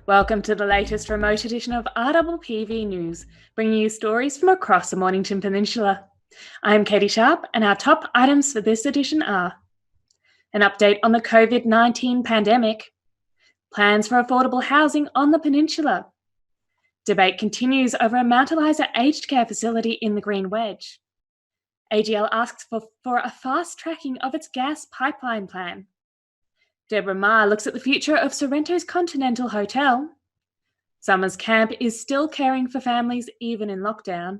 Welcome to the latest remote edition of RPPV News, bringing you stories from across the Mornington Peninsula. I'm Catie Sharp, and our top items for this edition are an update on the COVID-19 pandemic, plans for affordable housing on the peninsula, debate continues over a Mount Eliza aged care facility in the Green Wedge, AGL asks for a fast tracking of its gas pipeline plan, Deborah Moe looks at the future of Sorrento's Continental Hotel, Summer's Camp is still caring for families even in lockdown,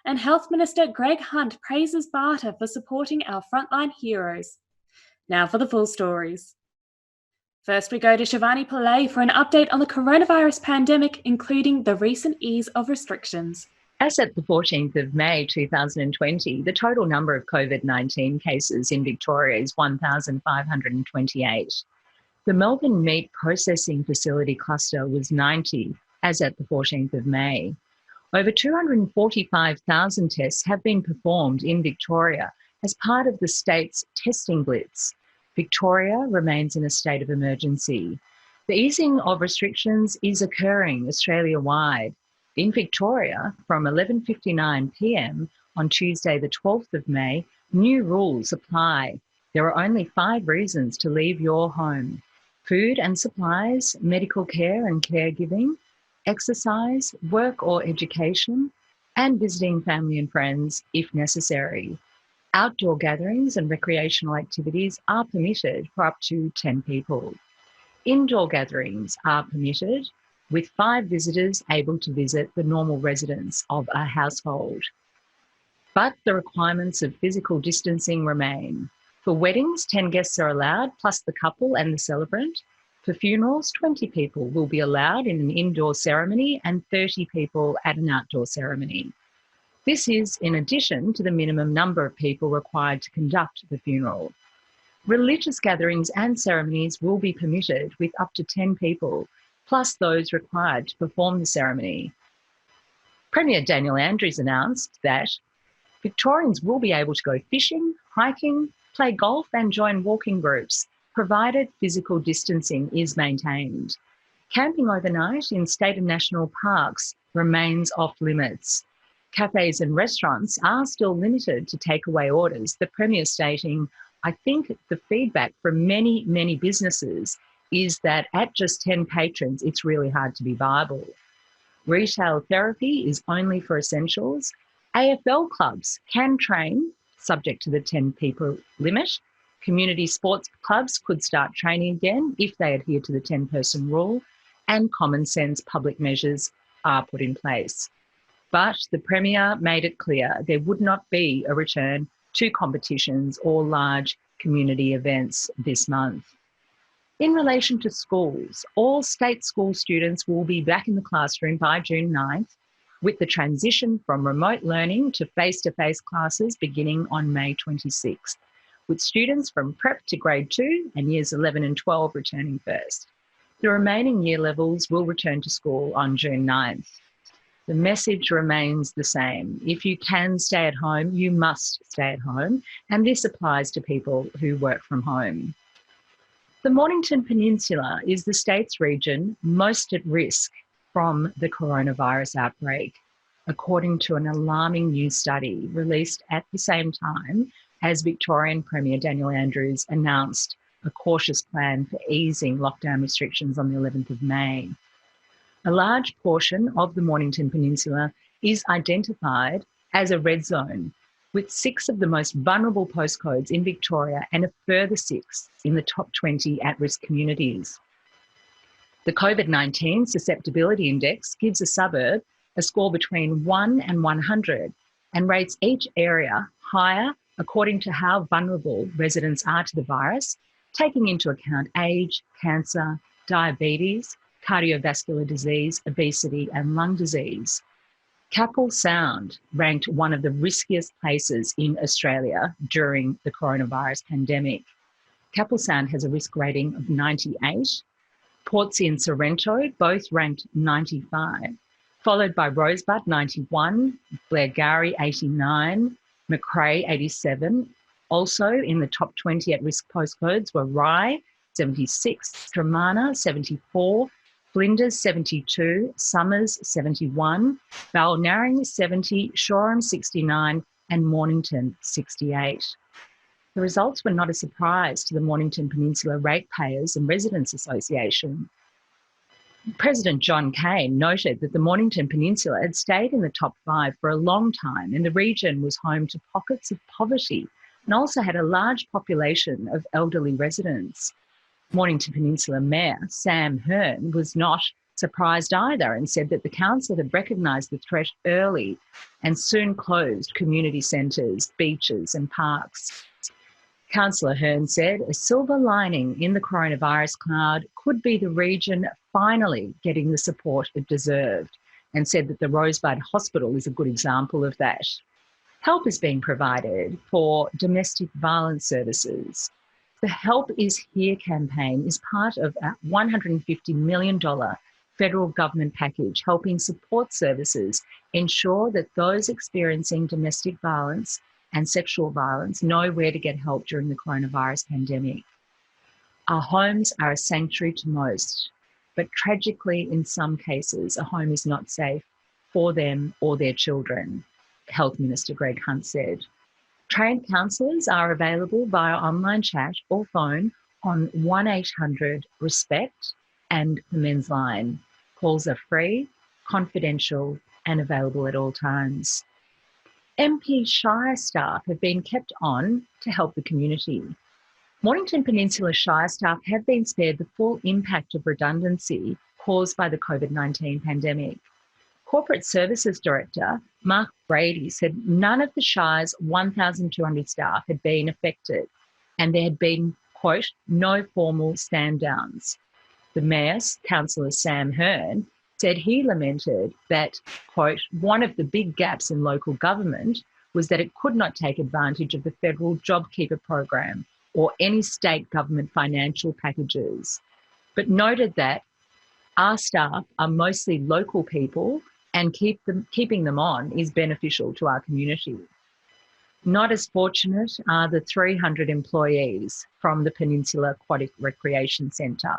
and Health Minister Greg Hunt praises Barta for supporting our frontline heroes. Now for the full stories. First, we go to Shivani Pillay for an update on the coronavirus pandemic, including the recent ease of restrictions. As at the 14th of May 2020, the total number of COVID-19 cases in Victoria is 1,528. The Melbourne Meat Processing Facility cluster was 90 as at the 14th of May. Over 245,000 tests have been performed in Victoria as part of the state's testing blitz. Victoria remains in a state of emergency. The easing of restrictions is occurring Australia-wide. In Victoria, from 11:59 p.m. on Tuesday the 12th of May, new rules apply. There are only 5 reasons to leave your home: food and supplies, medical care and caregiving, exercise, work or education, and visiting family and friends if necessary. Outdoor gatherings and recreational activities are permitted for up to 10 people. Indoor gatherings are permitted, with 5 visitors able to visit the normal residents of a household. But the requirements of physical distancing remain. For weddings, 10 guests are allowed, plus the couple and the celebrant. For funerals, 20 people will be allowed in an indoor ceremony and 30 people at an outdoor ceremony. This is in addition to the minimum number of people required to conduct the funeral. Religious gatherings and ceremonies will be permitted with up to 10 people, plus those required to perform the ceremony. Premier Daniel Andrews announced that Victorians will be able to go fishing, hiking, play golf and join walking groups, provided physical distancing is maintained. Camping overnight in state and national parks remains off limits. Cafes and restaurants are still limited to takeaway orders, the Premier stating, "I think the feedback from many businesses is that at just 10 patrons, it's really hard to be viable." Retail therapy is only for essentials. AFL clubs can train, subject to the 10 people limit. Community sports clubs could start training again if they adhere to the 10-person rule, and common sense public measures are put in place. But the Premier made it clear there would not be a return to competitions or large community events this month. In relation to schools, all state school students will be back in the classroom by June 9th, with the transition from remote learning to face-to-face classes beginning on May 26th, with students from prep to grade 2 and years 11 and 12 returning first. The remaining year levels will return to school on June 9th. The message remains the same. If you can stay at home, you must stay at home, and this applies to people who work from home. The Mornington Peninsula is the state's region most at risk from the coronavirus outbreak, according to an alarming new study released at the same time as Victorian Premier Daniel Andrews announced a cautious plan for easing lockdown restrictions on the 11th of May. A large portion of the Mornington Peninsula is identified as a red zone, with 6 of the most vulnerable postcodes in Victoria and a further 6 in the top 20 at-risk communities. The COVID-19 Susceptibility Index gives a suburb a score between 1 and 100 and rates each area higher according to how vulnerable residents are to the virus, taking into account age, cancer, diabetes, cardiovascular disease, obesity and lung disease. Capel Sound ranked one of the riskiest places in Australia during the coronavirus pandemic. Capel Sound has a risk rating of 98. Portsea and Sorrento both ranked 95, followed by Rosebud 91, Blairgowrie 89, Macrae 87. Also in the top 20 at-risk postcodes were Rye 76, Stromana 74, Flinders 72, Somers 71, Balnarring 70, Shoreham 69 and Mornington 68. The results were not a surprise to the Mornington Peninsula Ratepayers and Residents Association. President John Cain noted that the Mornington Peninsula had stayed in the top 5 for a long time, and the region was home to pockets of poverty and also had a large population of elderly residents. Mornington Peninsula Mayor Sam Hearn was not surprised either and said that the council had recognised the threat early and soon closed community centres, beaches and parks. Councillor Hearn said a silver lining in the coronavirus cloud could be the region finally getting the support it deserved, and said that the Rosebud Hospital is a good example of that. Help is being provided for domestic violence services. The Help is Here campaign is part of a $150 million federal government package helping support services ensure that those experiencing domestic violence and sexual violence know where to get help during the coronavirus pandemic. Our homes are a sanctuary to most, but tragically, in some cases, a home is not safe for them or their children, Health Minister Greg Hunt said. Trained counsellors are available via online chat or phone on 1-800-RESPECT and the Men's Line. Calls are free, confidential and available at all times. MP Shire staff have been kept on to help the community. Mornington Peninsula Shire staff have been spared the full impact of redundancy caused by the COVID-19 pandemic. Corporate Services Director Mark Brady said none of the Shire's 1,200 staff had been affected and there had been, quote, no formal stand-downs. The Mayor, Councillor Sam Hearn, said he lamented that, quote, one of the big gaps in local government was that it could not take advantage of the federal JobKeeper program or any state government financial packages, but noted that our staff are mostly local people and keeping them on is beneficial to our community. Not as fortunate are the 300 employees from the Peninsula Aquatic Recreation Centre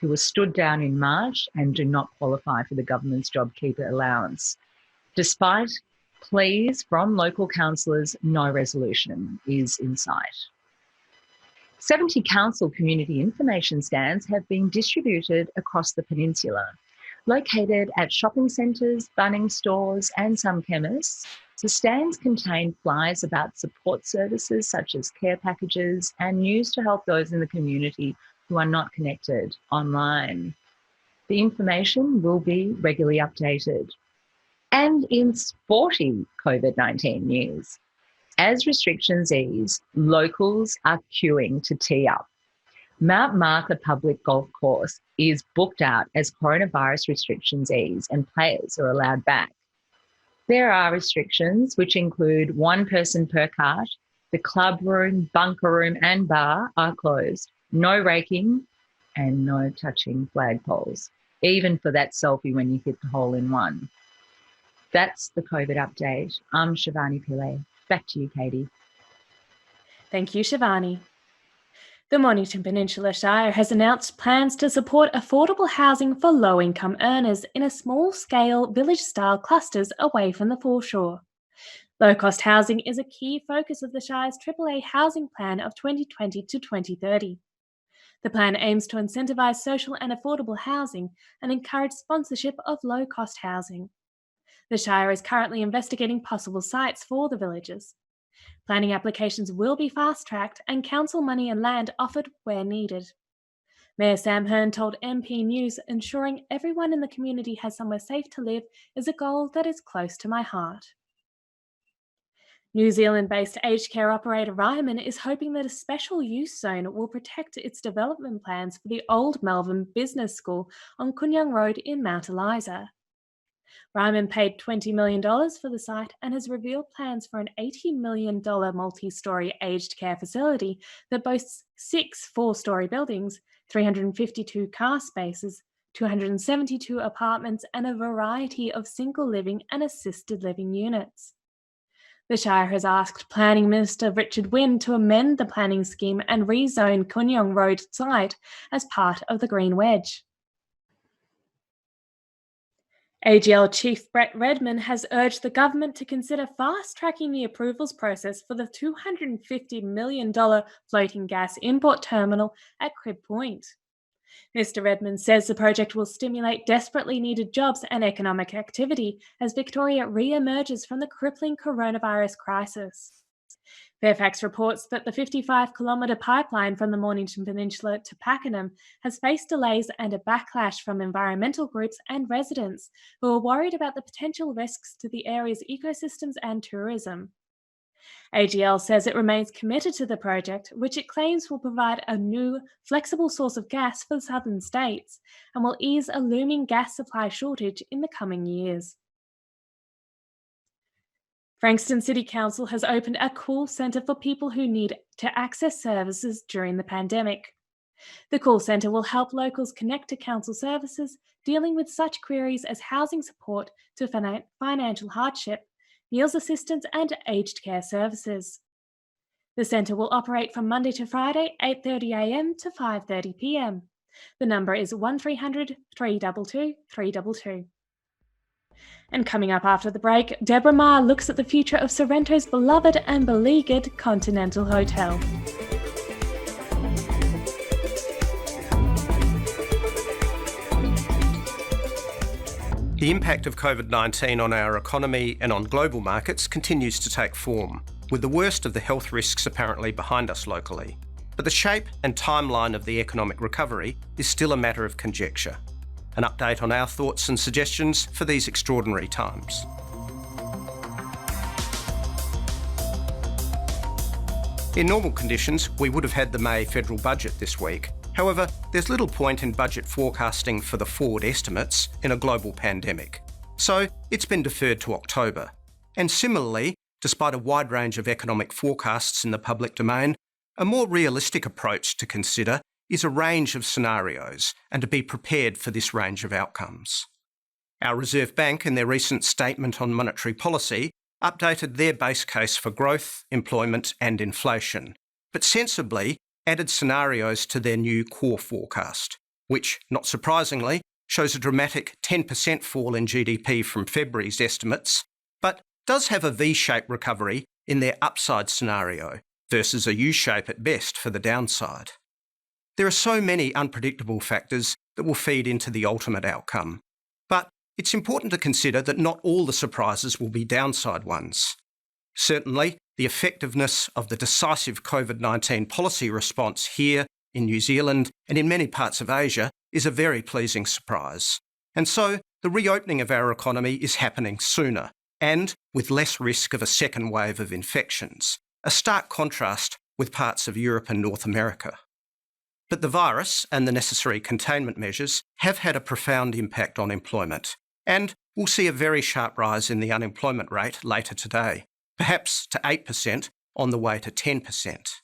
who were stood down in March and do not qualify for the government's JobKeeper allowance. Despite pleas from local councillors, no resolution is in sight. 70 council community information stands have been distributed across the peninsula. Located at shopping centres, Bunnings stores and some chemists, the stands contain flyers about support services such as care packages and news to help those in the community who are not connected online. The information will be regularly updated. And in sporty COVID-19 news, as restrictions ease, locals are queuing to tee up. Mount Martha Public Golf Course is booked out as coronavirus restrictions ease and players are allowed back. There are restrictions which include one person per cart, the club room, bunker room and bar are closed, no raking and no touching flagpoles, even for that selfie when you hit the hole in one. That's the COVID update. I'm Shivani Pillay. Back to you, Catie. Thank you, Shivani. The Mornington Peninsula Shire has announced plans to support affordable housing for low-income earners in a small-scale village-style clusters away from the foreshore. Low-cost housing is a key focus of the Shire's AAA housing plan of 2020 to 2030. The plan aims to incentivise social and affordable housing and encourage sponsorship of low-cost housing. The Shire is currently investigating possible sites for the villages. Planning applications will be fast-tracked and council money and land offered where needed. Mayor Sam Hearn told MP News ensuring everyone in the community has somewhere safe to live is a goal that is close to my heart. New Zealand-based aged care operator Ryman is hoping that a special use zone will protect its development plans for the Old Melbourne Business School on Kunyang Road in Mount Eliza. Ryman paid $20 million for the site and has revealed plans for an $80 million multi-storey aged care facility that boasts 6 four-storey buildings, 352 car spaces, 272 apartments and a variety of single living and assisted living units. The Shire has asked Planning Minister Richard Wynne to amend the planning scheme and rezone Kunyang Road site as part of the Green Wedge. AGL Chief Brett Redman has urged the government to consider fast-tracking the approvals process for the $250 million floating gas import terminal at Crib Point. Mr. Redmond says the project will stimulate desperately needed jobs and economic activity as Victoria re-emerges from the crippling coronavirus crisis. Fairfax reports that the 55-kilometre pipeline from the Mornington Peninsula to Pakenham has faced delays and a backlash from environmental groups and residents who are worried about the potential risks to the area's ecosystems and tourism. AGL says it remains committed to the project, which it claims will provide a new, flexible source of gas for the southern states and will ease a looming gas supply shortage in the coming years. Frankston City Council has opened a call centre for people who need to access services during the pandemic. The call centre will help locals connect to council services dealing with such queries as housing support to financial hardship, meals assistance and aged care services. The centre will operate from Monday to Friday, 8:30am to 5:30pm. The number is 1300 322 322. And coming up after the break, Deborah Moe looks at the future of Sorrento's beloved and beleaguered Continental Hotel. The impact of COVID-19 on our economy and on global markets continues to take form, with the worst of the health risks apparently behind us locally. But the shape and timeline of the economic recovery is still a matter of conjecture. An update on our thoughts and suggestions for these extraordinary times. In normal conditions, we would have had the May federal budget this week. However, there's little point in budget forecasting for the forward estimates in a global pandemic. So it's been deferred to October. And similarly, despite a wide range of economic forecasts in the public domain, a more realistic approach to consider is a range of scenarios and to be prepared for this range of outcomes. Our Reserve Bank, in their recent statement on monetary policy, updated their base case for growth, employment and inflation, but sensibly added scenarios to their new core forecast, which, not surprisingly, shows a dramatic 10% fall in GDP from February's estimates, but does have a V-shaped recovery in their upside scenario versus a U-shape at best for the downside. There are so many unpredictable factors that will feed into the ultimate outcome, but it's important to consider that not all the surprises will be downside ones. Certainly, the effectiveness of the decisive COVID-19 policy response here in New Zealand and in many parts of Asia is a very pleasing surprise. And so, the reopening of our economy is happening sooner and with less risk of a second wave of infections, a stark contrast with parts of Europe and North America. But the virus and the necessary containment measures have had a profound impact on employment, and we'll see a very sharp rise in the unemployment rate later today, perhaps to 8% on the way to 10%.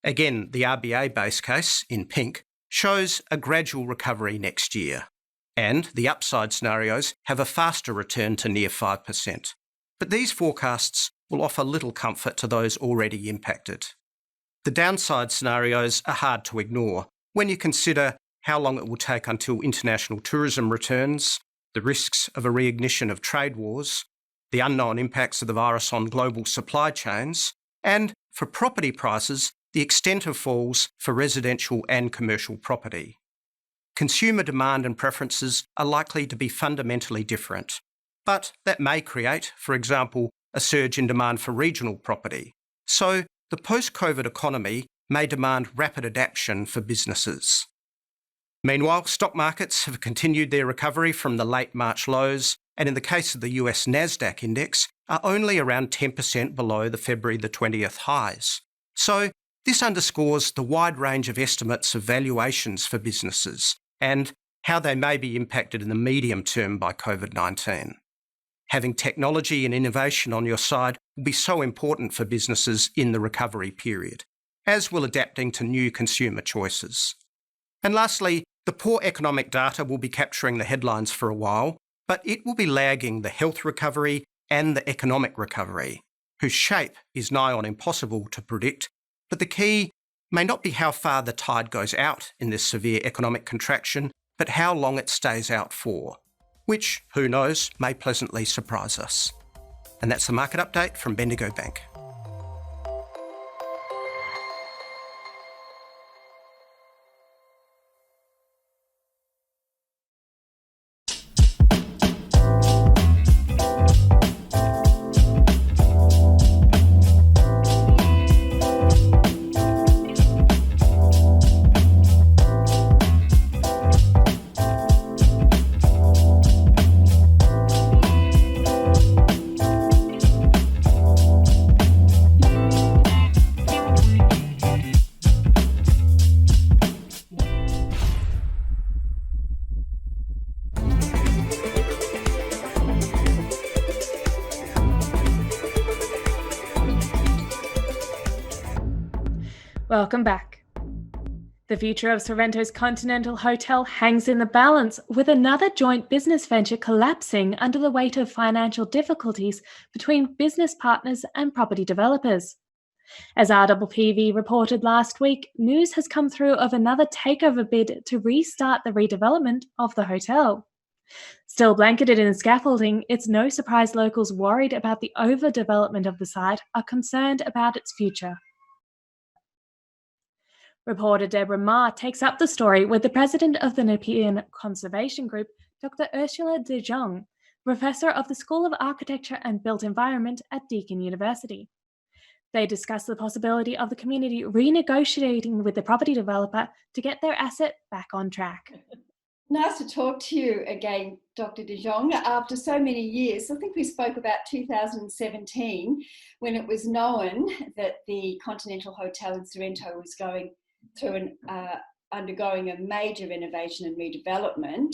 Again, the RBA base case, in pink, shows a gradual recovery next year, and the upside scenarios have a faster return to near 5%. But these forecasts will offer little comfort to those already impacted. The downside scenarios are hard to ignore when you consider how long it will take until international tourism returns, the risks of a reignition of trade wars, the unknown impacts of the virus on global supply chains, and, for property prices, the extent of falls for residential and commercial property. Consumer demand and preferences are likely to be fundamentally different, but that may create, for example, a surge in demand for regional property. So, the post-COVID economy may demand rapid adaptation for businesses. Meanwhile, stock markets have continued their recovery from the late March lows, and in the case of the US Nasdaq index, are only around 10% below the February the 20th highs. So, this underscores the wide range of estimates of valuations for businesses and how they may be impacted in the medium term by COVID-19. Having technology and innovation on your side will be so important for businesses in the recovery period, as will adapting to new consumer choices. And lastly, the poor economic data will be capturing the headlines for a while, but it will be lagging the health recovery and the economic recovery, whose shape is nigh on impossible to predict, but the key may not be how far the tide goes out in this severe economic contraction, but how long it stays out for. which, who knows, may pleasantly surprise us. And that's the market update from Bendigo Bank. Welcome back. The future of Sorrento's Continental Hotel hangs in the balance, with another joint business venture collapsing under the weight of financial difficulties between business partners and property developers. As RPPV reported last week, news has come through of another takeover bid to restart the redevelopment of the hotel. Still blanketed in scaffolding, it's no surprise locals worried about the overdevelopment of the site are concerned about its future. Reporter Deborah Moe takes up the story with the president of the Nepean Conservation Group, Dr. Ursula de Jong, professor of the School of Architecture and Built Environment at Deakin University. They discuss the possibility of the community renegotiating with the property developer to get their asset back on track. Nice to talk to you again, Dr. de Jong, after so many years. I think we spoke about 2017 when it was known that the Continental Hotel in Sorrento was going through undergoing a major renovation and redevelopment.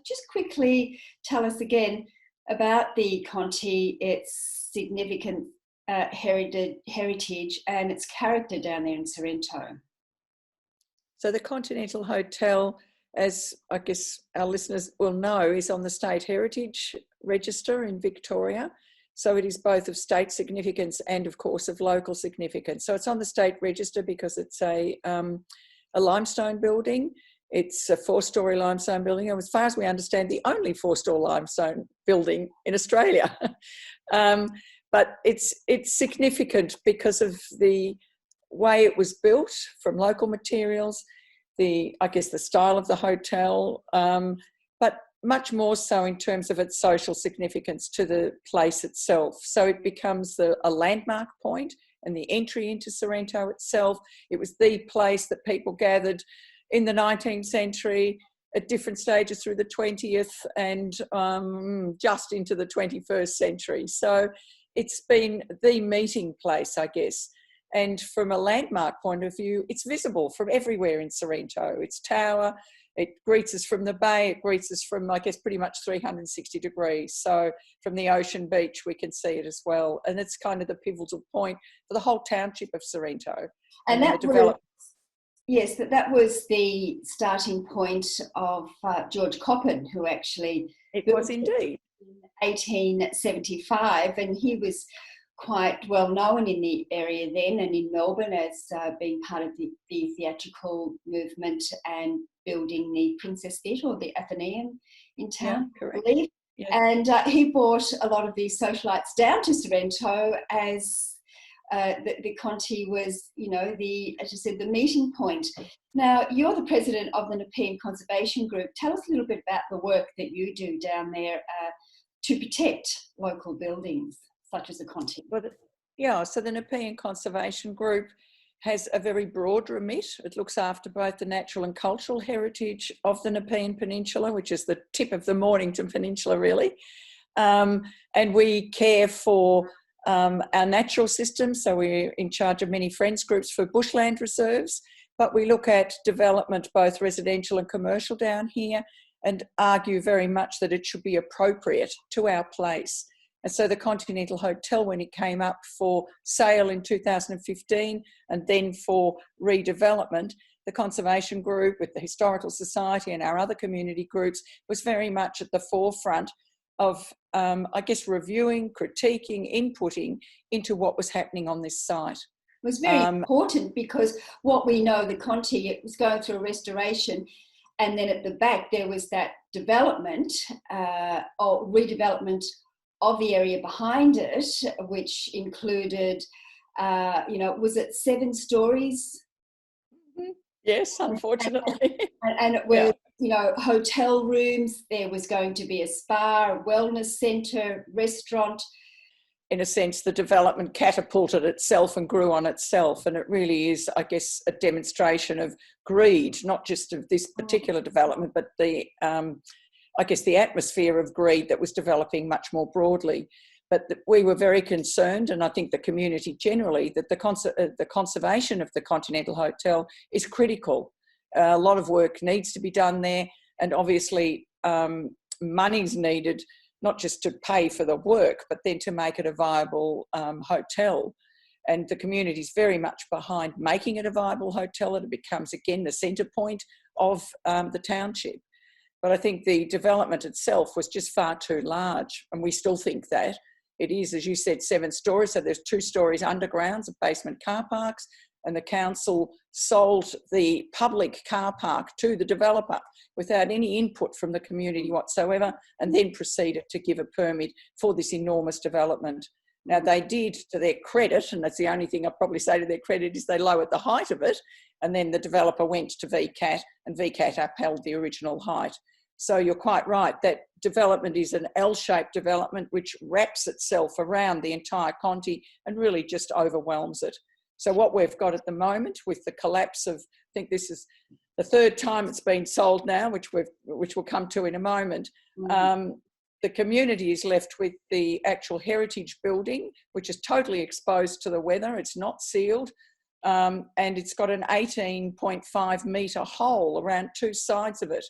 Just quickly tell us again about the Conti, its significant heritage and its character down there in Sorrento. So the Continental Hotel, as I guess our listeners will know, is on the State Heritage Register in Victoria. So it is both of state significance and, of course, of local significance. So it's on the state register because it's a limestone building. It's a 4-storey limestone building. And as far as we understand, the only 4-storey limestone building in Australia. But it's significant because of the way it was built from local materials, the style of the hotel, but much more so in terms of its social significance to the place itself. So it becomes a landmark point and the entry into Sorrento itself. It was the place that people gathered in the 19th century at different stages through the 20th and just into the 21st century. So it's been the meeting place, I guess. And from a landmark point of view, it's visible from everywhere in Sorrento. Its tower, it greets us from the bay, it greets us from, I guess, pretty much 360 degrees. So from the ocean beach, we can see it as well. And it's kind of the pivotal point for the whole township of Sorrento. And that was the starting point of George Coppin, who actually... It was indeed. In 1875, and he was quite well known in the area then and in Melbourne as being part of the theatrical movement and building the Princess Theatre or the Athenaeum in town, correct. I believe. Yeah. And he brought a lot of these socialites down to Sorrento as the Conti was, as you said, the meeting point. Now, you're the president of the Nepean Conservation Group. Tell us a little bit about the work that you do down there to protect local buildings, such as the Conti. So the Nepean Conservation Group has a very broad remit. It looks after both the natural and cultural heritage of the Nepean Peninsula, which is the tip of the Mornington Peninsula, really. And we care for our natural systems, so we're in charge of many friends groups for bushland reserves, but we look at development, both residential and commercial down here, and argue very much that it should be appropriate to our place. And so the Continental Hotel, when it came up for sale in 2015 and then for redevelopment, the Conservation Group with the Historical Society and our other community groups was very much at the forefront of, reviewing, critiquing, inputting into what was happening on this site. It was very important because what we know, the Conti, it was going through a restoration, And then at the back, there was that development or redevelopment of the area behind it, which included, was it 7 stories? Yes, unfortunately. And it was, hotel rooms. There was going to be a spa, a wellness centre, restaurant. In a sense, the development catapulted itself and grew on itself. And it really is, I guess, a demonstration of greed, not just of this particular development, but the atmosphere of greed that was developing much more broadly. But we were very concerned, and I think the community generally, that the conservation of the Continental Hotel is critical. A lot of work needs to be done there, and obviously money's needed, not just to pay for the work, but then to make it a viable hotel. And the community is very much behind making it a viable hotel, and it becomes, again, the centre point of the township. But I think the development itself was just far too large, and we still think that. It is, as you said, 7 stories, so there's 2 stories underground, basement car parks, and the council sold the public car park to the developer without any input from the community whatsoever, and then proceeded to give a permit for this enormous development. Now, they did, to their credit, and that's the only thing I'll probably say to their credit, is they lowered the height of it, and then the developer went to VCAT, and VCAT upheld the original height. So you're quite right, that development is an L-shaped development which wraps itself around the entire Conti and really just overwhelms it. So what we've got at the moment with the collapse of, I think this is the 3rd time it's been sold now, which we'll come to in a moment, the community is left with the actual heritage building, which is totally exposed to the weather. It's not sealed, and it's got an 18.5 metre hole around 2 sides of it.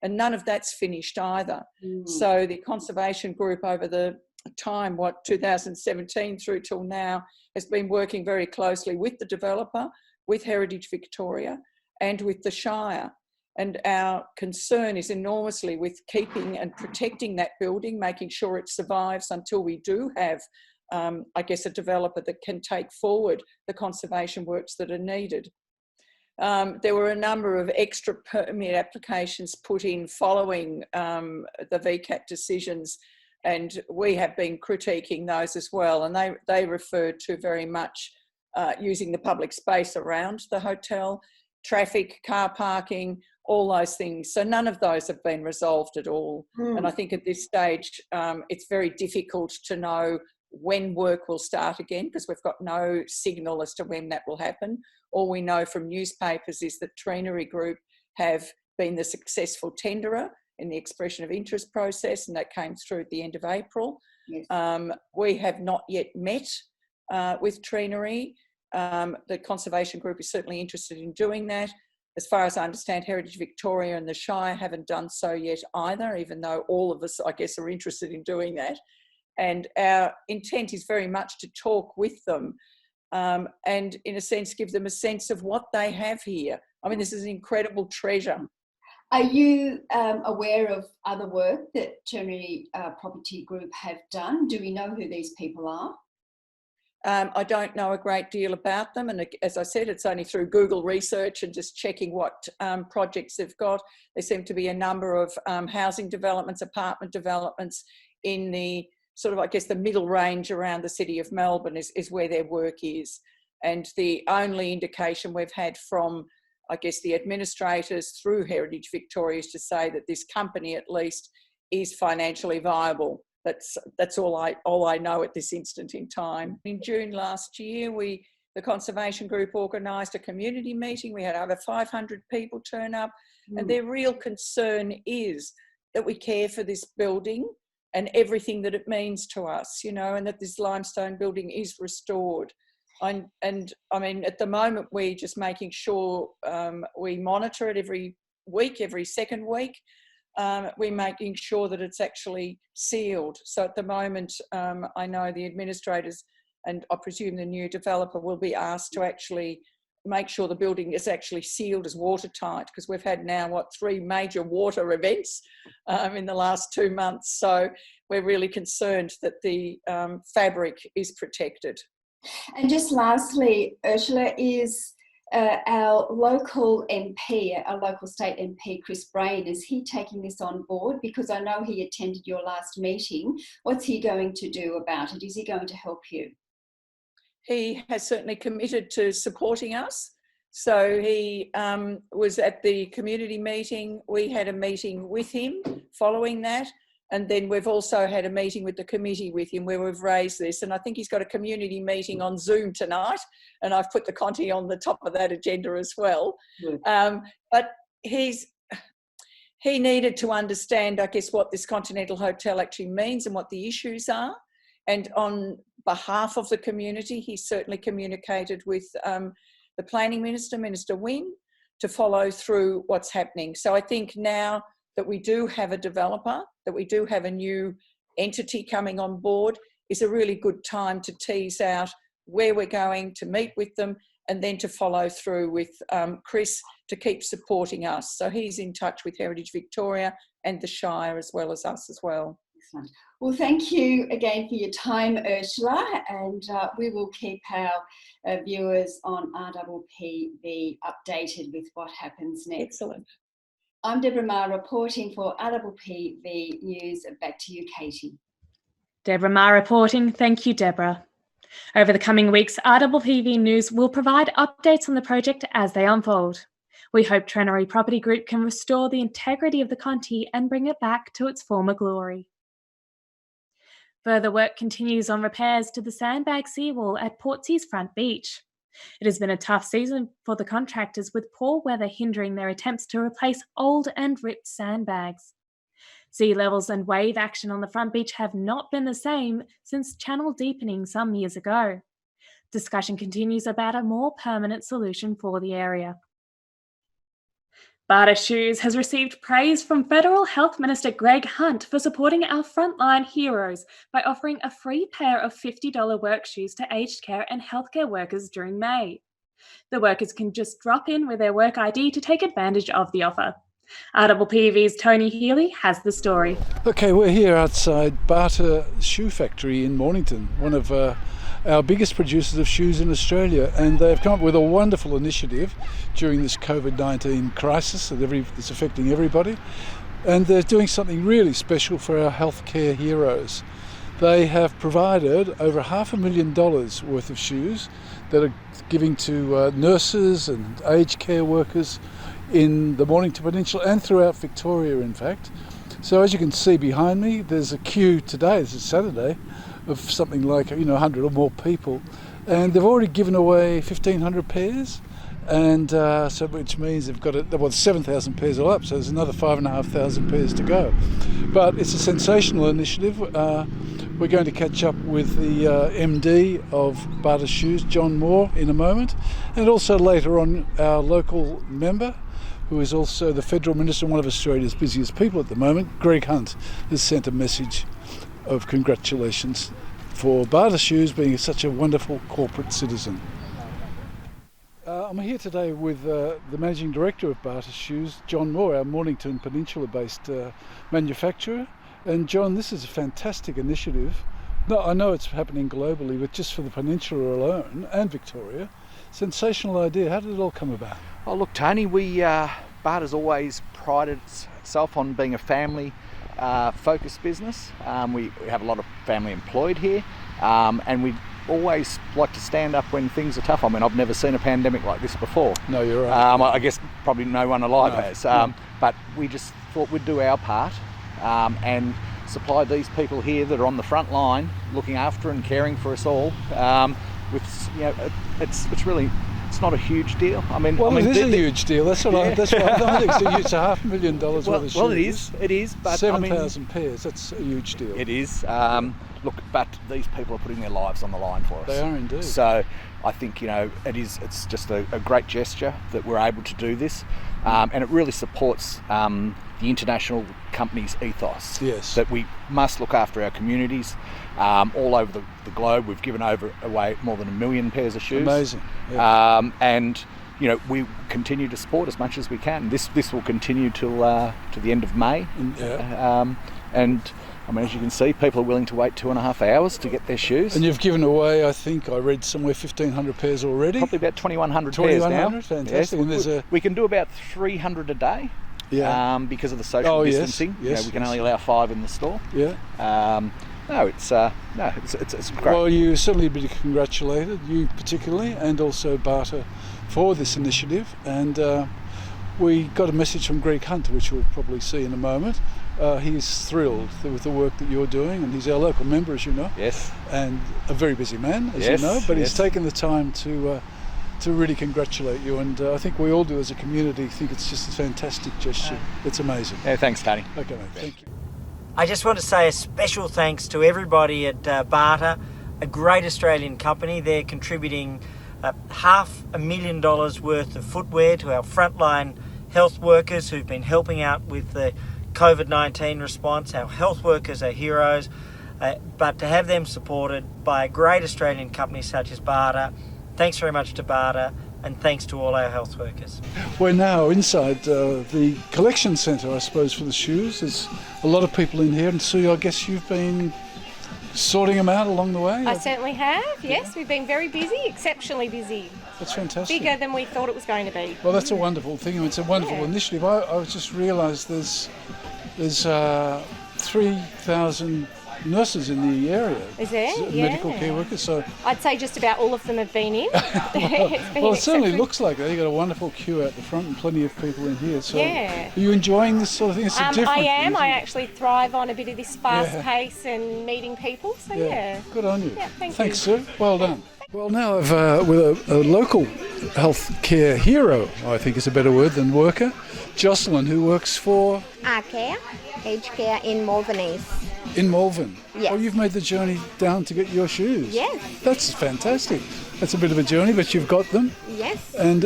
And none of that's finished either. So the conservation group over the time, 2017 through till now, has been working very closely with the developer, with Heritage Victoria, and with the Shire. And our concern is enormously with keeping and protecting that building, making sure it survives until we do have, a developer that can take forward the conservation works that are needed. There were a number of extra permit applications put in following the VCAT decisions, and we have been critiquing those as well. And they referred to very much using the public space around the hotel, traffic, car parking, all those things. So none of those have been resolved at all. And I think at this stage, it's very difficult to know when work will start again, because we've got no signal as to when that will happen. All we know from newspapers is that Treenery Group have been the successful tenderer in the expression of interest process, and that came through at the end of April. Yes. We have not yet met with Treenery. The Conservation Group is certainly interested in doing that. As far as I understand, Heritage Victoria and the Shire haven't done so yet either, even though all of us, I guess, are interested in doing that. And our intent is very much to talk with them and, in a sense, give them a sense of what they have here. I mean, this is an incredible treasure. Are you aware of other work that Treenery Property Group have done? Do we know who these people are? I don't know a great deal about them, and as I said, it's only through Google research and just checking what projects they've got. There seem to be a number of housing developments, apartment developments in the sort of, I guess, the middle range around the city of Melbourne is where their work is. And the only indication we've had from, I guess, the administrators through Heritage Victoria is to say that this company at least is financially viable. That's all I know at this instant in time. In June last year, the Conservation Group organised a community meeting. We had over 500 people turn up, and their real concern is that we care for this building and everything that it means to us, you know, and that this limestone building is restored. And I mean, at the moment, we're just making sure we monitor it every week, every second week. We're making sure that it's actually sealed. So at the moment, I know the administrators and I presume the new developer will be asked to actually make sure the building is actually sealed as watertight, because we've had now, 3 major water events in the last 2 months. So we're really concerned that the fabric is protected. And just lastly, Ursula, is our local MP, our local state MP, Chris Brain, is he taking this on board? Because I know he attended your last meeting. What's he going to do about it? Is he going to help you? He has certainly committed to supporting us. So he was at the community meeting. We had a meeting with him following that. And then we've also had a meeting with the committee with him where we've raised this. And I think he's got a community meeting on Zoom tonight. And I've put the Conti on the top of that agenda as well. But he needed to understand, I guess, what this Continental Hotel actually means and what the issues are. And on behalf of the community, he certainly communicated with the Planning Minister, Minister Wynne, to follow through what's happening. So I think now that we do have a developer, that we do have a new entity coming on board, is a really good time to tease out where we're going, to meet with them, and then to follow through with Chris to keep supporting us. So he's in touch with Heritage Victoria and the Shire as well as us as well. Excellent. Well, thank you again for your time, Ursula, and we will keep our viewers on RPPV updated with what happens next. Excellent. I'm Deborah Moe reporting for RPPV News. Back to you, Catie. Deborah Moe reporting. Thank you, Deborah. Over the coming weeks, RPPV News will provide updates on the project as they unfold. We hope Trenery Property Group can restore the integrity of the Conti and bring it back to its former glory. Further work continues on repairs to the sandbag seawall at Portsea's Front Beach. It has been a tough season for the contractors, with poor weather hindering their attempts to replace old and ripped sandbags. Sea levels and wave action on the front beach have not been the same since channel deepening some years ago. Discussion continues about a more permanent solution for the area. Bata Shoes has received praise from Federal Health Minister Greg Hunt for supporting our frontline heroes by offering a free pair of $50 work shoes to aged care and healthcare workers during May. The workers can just drop in with their work ID to take advantage of the offer. RPPV's Tony Healy has the story. Okay, we're here outside Barta Shoe Factory in Mornington, one of our biggest producers of shoes in Australia, and they've come up with a wonderful initiative during this COVID-19 crisis that's affecting everybody, and they're doing something really special for our healthcare heroes. They have provided over $500,000 worth of shoes that are giving to nurses and aged care workers in the Mornington Peninsula and throughout Victoria, in fact. So as you can see behind me, there's a queue today, this is Saturday, of something like 100 or more people, and they've already given away 1,500 pairs, and so which means they've got 7,000 pairs all up, so there's another 5,500 pairs to go. But it's a sensational initiative. We're going to catch up with the MD of Bata Shoes, John Moore, in a moment, and also later on our local member, who is also the Federal Minister and one of Australia's busiest people at the moment, Greg Hunt, has sent a message of congratulations for Bata Shoes being such a wonderful corporate citizen. I'm here today with the Managing Director of Bata Shoes, John Moore, our Mornington Peninsula-based manufacturer. And John, this is a fantastic initiative. No, I know it's happening globally, but just for the Peninsula alone and Victoria, sensational idea. How did it all come about? Oh, look, Tony, Barta's always prided itself on being a family focused business. We have a lot of family employed here, and we always like to stand up when things are tough. I mean, I've never seen a pandemic like this before. No, you're right. I guess probably no one alive has. But we just thought we'd do our part and supply these people here that are on the front line, looking after and caring for us all. It's not a huge deal. It is a huge deal. That's what I think. It's $500,000 worth of shoes. Well, it is. But 7,000 pairs. That's a huge deal. It is. Look, but these people are putting their lives on the line for us. They are indeed. So I think it's just a great gesture that we're able to do this, and it really supports the international company's ethos. Yes. That we must look after our communities all over the globe. We've given away more than 1 million pairs of shoes. Amazing. Yeah. And we continue to support as much as we can. This will continue till to the end of May. And I mean, as you can see, people are willing to wait 2.5 hours to get their shoes. And you've given away, I think I read somewhere, 1,500 pairs already. Probably about 2,100 pairs now. 2,100, fantastic. Yes, and we can do about 300 a day. Because of the social distancing. Yes, we can only allow 5 in the store. Yeah. It's great. Well, you certainly be congratulated, you particularly, and also Barta, for this initiative. And we got a message from Greg Hunt, which we'll probably see in a moment. He's thrilled with the work that you're doing, and he's our local member, as you know. Yes. And a very busy man, as you know, but he's taken the time to really congratulate you, and I think we all do as a community think it's just a fantastic gesture. It's amazing. Yeah, thanks, Catie. Okay, mate, thank you. I just want to say a special thanks to everybody at Barta, a great Australian company. They're contributing $500,000 worth of footwear to our frontline health workers who've been helping out with the COVID-19 response. Our health workers are heroes, but to have them supported by a great Australian company such as Barta, thanks very much to Barta, and thanks to all our health workers. We're now inside the collection centre, I suppose, for the shoes. There's a lot of people in here, and Sue, I guess you've been sorting them out along the way? I certainly have, yes. We've been very busy, exceptionally busy. That's fantastic. Bigger than we thought it was going to be. Well, that's a wonderful thing. It's a wonderful initiative. I just realised there's 3,000 nurses in the area. Is there? Medical care workers. So I'd say just about all of them have been in. Well, it certainly looks like that. You've got a wonderful queue out the front and plenty of people in here. So are you enjoying this sort of thing? It's a different I am. thing, I actually thrive on a bit of this fast pace and meeting people. So Good on you. Yeah, Thanks, Sue. Well done. Well, now I've with a local healthcare hero, I think is a better word than worker, Jocelyn, who works for Care, Aged Care in Malvern East. In Malvern? Yes. Oh, you've made the journey down to get your shoes? Yes. That's fantastic. That's a bit of a journey, but you've got them? Yes. And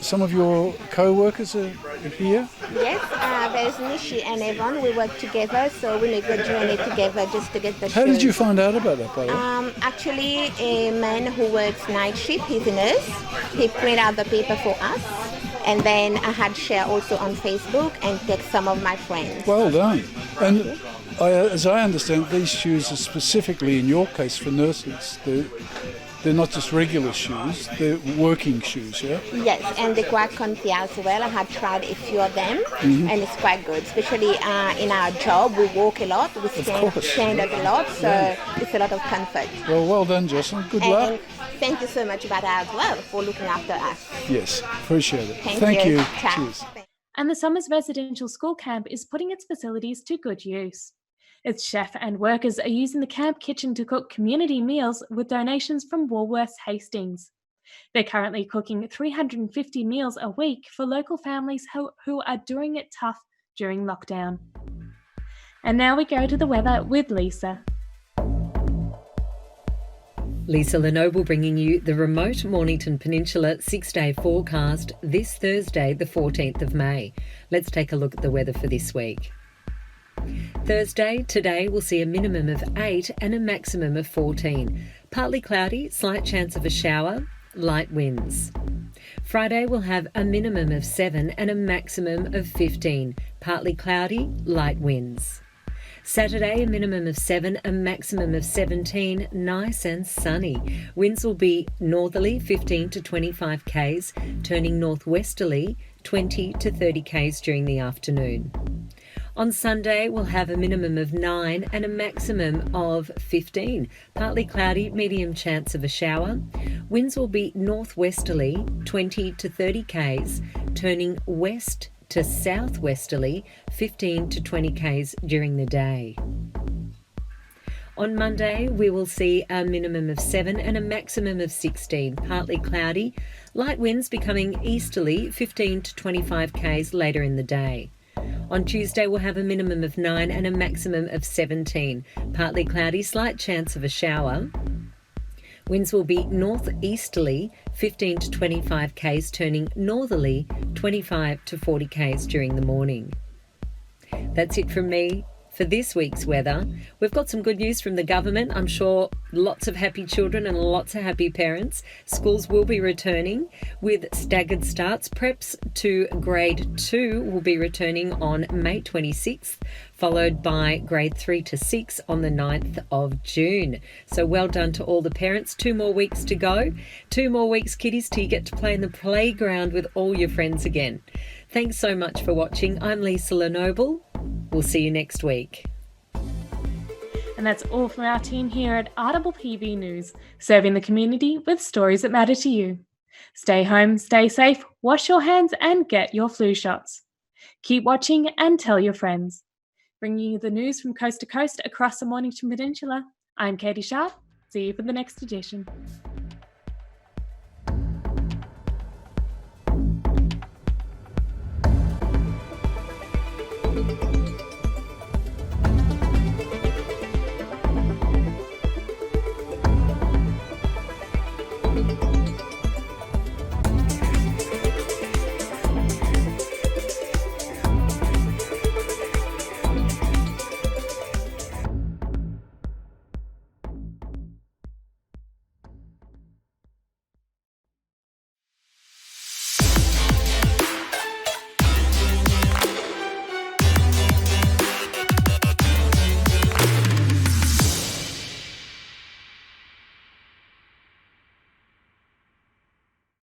some of your co-workers are here? Yes, there's Nishi and Evan. We work together, so we make the journey together just to get the shoes. How did you find out about that, by the way? Actually, a man who works night shift, he's a nurse. He printed out the paper for us. And then I had shared also on Facebook and text some of my friends. Well done. And as I understand, these shoes are specifically, in your case, for nurses. They're not just regular shoes, they're working shoes, yeah? Yes, and they're quite comfy as well. I have tried a few of them, and it's quite good. Especially in our job, we walk a lot, we stand up a lot, so it's a lot of comfort. Well done, Jocelyn. Good luck. And thank you so much, Bata, as well, for looking after us. Yes, appreciate it. Thank you. Cheers. And the Summers Residential School Camp is putting its facilities to good use. Its chef and workers are using the camp kitchen to cook community meals with donations from Woolworths Hastings. They're currently cooking 350 meals a week for local families who are doing it tough during lockdown. And now we go to the weather with Lisa. Lisa Lenoble bringing you the remote Mornington Peninsula 6-day forecast this Thursday, the 14th of May. Let's take a look at the weather for this week. Thursday, today we'll see a minimum of 8 and a maximum of 14. Partly cloudy, slight chance of a shower, light winds. Friday we'll have a minimum of 7 and a maximum of 15. Partly cloudy, light winds. Saturday, a minimum of 7, a maximum of 17, nice and sunny. Winds will be northerly 15 to 25 k's, turning northwesterly 20 to 30 k's during the afternoon. On Sunday, we'll have a minimum of 9 and a maximum of 15. Partly cloudy, medium chance of a shower. Winds will be northwesterly 20 to 30 k's, turning west to southwesterly 15 to 20 k's during the day. On Monday, we will see a minimum of 7 and a maximum of 16. Partly cloudy, light winds becoming easterly 15 to 25 k's later in the day. On Tuesday, we'll have a minimum of 9 and a maximum of 17. Partly cloudy, slight chance of a shower. Winds will be northeasterly 15 to 25 k's, turning northerly 25 to 40 k's during the morning. That's it from me For this week's weather, we've got some good news from the government. I'm sure lots of happy children and lots of happy parents. Schools will be returning with staggered starts. Preps to grade 2 will be returning on May 26th, followed by grade 3 to 6 on the 9th of June. So well done to all the parents. 2 more weeks to go. 2 more weeks, kiddies, till you get to play in the playground with all your friends again. Thanks so much for watching. I'm Lisa Lenoble. We'll see you next week. And that's all from our team here at RPPV News, serving the community with stories that matter to you. Stay home, stay safe, wash your hands and get your flu shots. Keep watching and tell your friends. Bringing you the news from coast to coast across the Mornington Peninsula, I'm Catie Sharp. See you for the next edition.